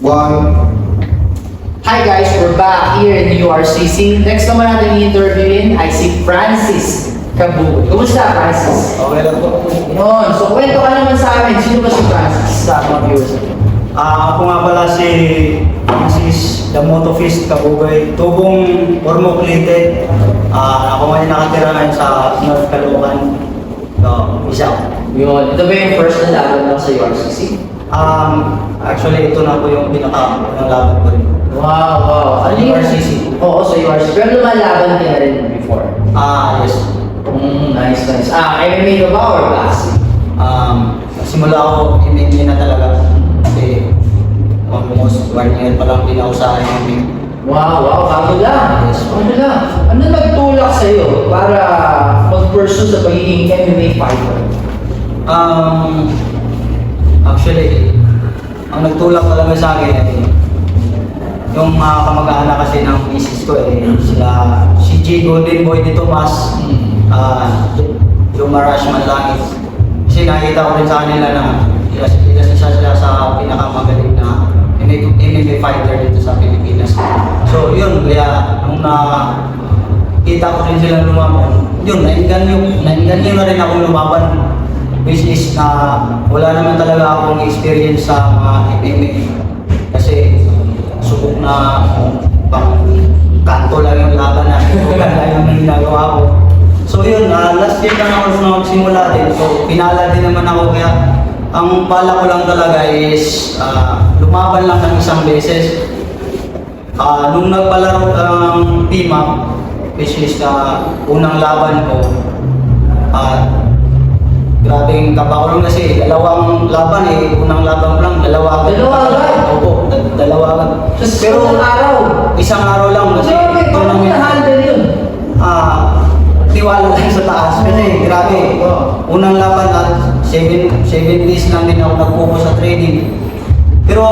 One. Hi guys, we're back here in URCC. Next naman natin i-interviewin ay si Francis Kabugoy. Kumusta, Francis? Okay lang po. Yun, so kwento ka naman sa amin. Sino ba si Francis sa mga viewers? Ako nga pala si Francis the Motofist Kabugoy, tubong Ormoc-Leyte. Ako ngayon nakatira ngayon sa North Caloocan. So, isa. Yun, ito ba yung first na laban lang sa URCC? Actually, ito na po yung pinaka-unang laban ko rin. Wow. Ano yung URCC? Oo, sa URCC. Pero lumalaban ka na rin before? Yes. Nice. MMA ka ba or boxing? Simula ako, MMA na talaga. Kasi almost 1 year pa lang din ako sa MMA. Wow, bago lang. Yes. Bago lang. Ano nagtulak sa'yo para mag-pursue sa pagiging MMA fighter? Actually, ang nagtulak talaga sa akin ay yung mga kamag-anak kasi ng misis ko si J. Golden Boy de Tomas, yung Marash Manlangit. Kasi nakita ko rin sa kanila na isa sila sa pinakamagaling na MMA fighter dito sa Pilipinas. So yun, kaya nung nakita ko rin silang lumaban, yun, nainganyo na rin akong lumaban. Which is wala naman talaga akong experience sa mga MMA. Kasi subok na pang kanto lang yung laban na ganda yung ginagawa ko. So yun, last year lang ako nagsimula din. So pinala din naman ako, kaya ang pala ko lang talaga is lumaban lang ng isang beses. Nung nagpalaro ng team-up, which is unang laban ko, grabing kabakulong kasi dalawang laban unang laban ko lang, dalawa agad. Opo, dalawa agad. Pero isang araw lang kasi paano mo na-handle yun? tiwala lang sa taas kasi grabe. Unang laban at 7 days lang din ako nag-focus sa training. Pero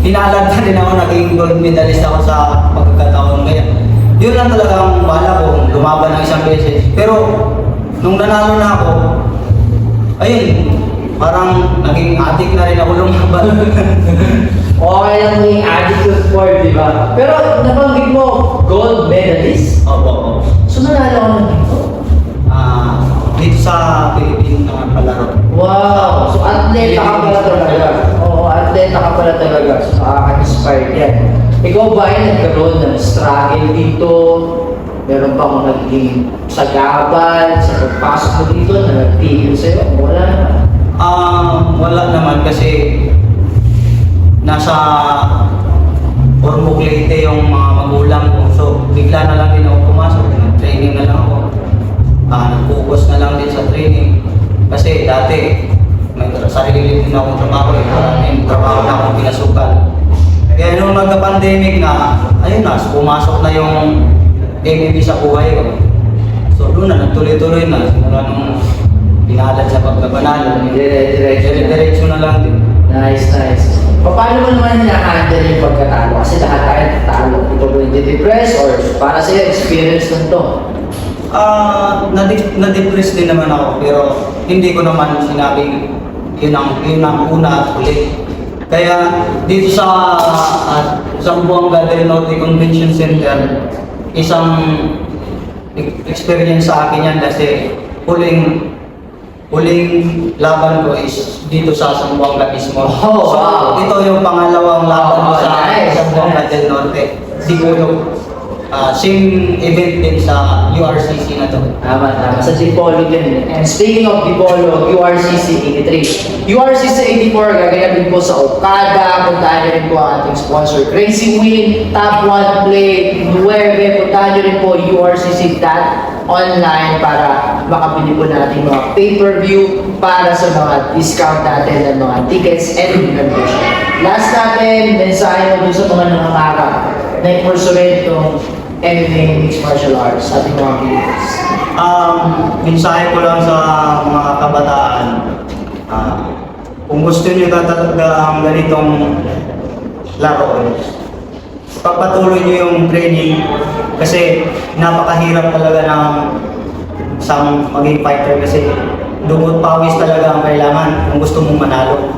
pinalad na rin ako, naging gold medalist ako sa pagkakataon. Kaya yun lang talaga ang bala ko, lumaban ng isang beses. Pero nung nanalo na ako, ayun, parang naging addict na rin ako lumaban. Okay lang yung attitude sport, di ba? Pero nabanggit mo, gold medalist? Opo. So nanalo ka ng dito? Dito sa Philippine na palaro. Wow! So atleta ka pala talaga. Oo, atleta ka pala talaga. So nakaka-inspire yan. Ikaw ba ay nagkaroon ng struggle dito? Meron pa akong naging sagabal sa pagpasok mo dito na nagtigil sa'yo? Wala naman. Wala naman kasi nasa Ormoc-Leyte yung mga magulang ko. So bigla na lang din ako pumasok. Training na lang ako. Nag-focus na lang din sa training. Kasi dati may sarili din akong trabaho. Maraming trabaho na akong pinasukan. Kaya nung nagka-pandemic na, ayun na, pumasok na yung MMA sa buhay ko. So doon na, nagtuloy-tuloy na. Simula nung pinalad sa pagkabanalo, diretso na lang din. Nice. Paano mo naman hina-handle yung pagkatalo? Kasi lahat tayo natalo. Ikaw ba nade-depress or para sa'yo experience lang to? Na-depress din naman ako, pero hindi ko naman sinabing yun ang una at huli. Kaya dito sa Zamboanga del Norte Convention Center, isang experience sa akin yan kasi huling laban ko is dito sa Zamboanga mismo. Oh, wow. So ito yung pangalawang laban ko sa Zamboanga del Norte. Siguro same event din sa URCC na to. Tama. Sa Dipolo din. And speaking of Dipolo, URCC 83. URCC 84, gaganapin po sa Okada. Puntahan nyo rin po ang ating sponsor, Crazy Win, Top 1 Play, 9. Puntahan nyo rin po URCC.online para makabili po natin mga pay-per-view para sa mga discount natin ng mga tickets and membership. Last natin, mensahe mo dun sa mga nangangarap na i-pursue itong MMA Mixed Martial Arts sa ating mga viewers. Mensahe ko lang sa mga kabataan, kung gusto niyo talaga ang ganitong laro, pagpatuloy niyo yung training kasi napakahirap talaga ng isang maging fighter kasi dugot pawis talaga ang kailangan kung gusto mong manalo.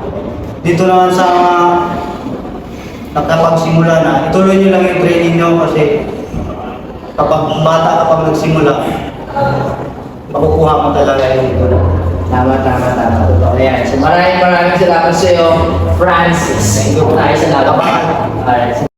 Dito naman sa nakapagsimula na, ituloy nyo lang yung training nyo kasi kapag bata kapag nagsimula, makukuha mo talaga yung ito. Tama. Totoo yan. So maraming salamat sa iyo, Francis. Thank you po tayo sa laban. Alright.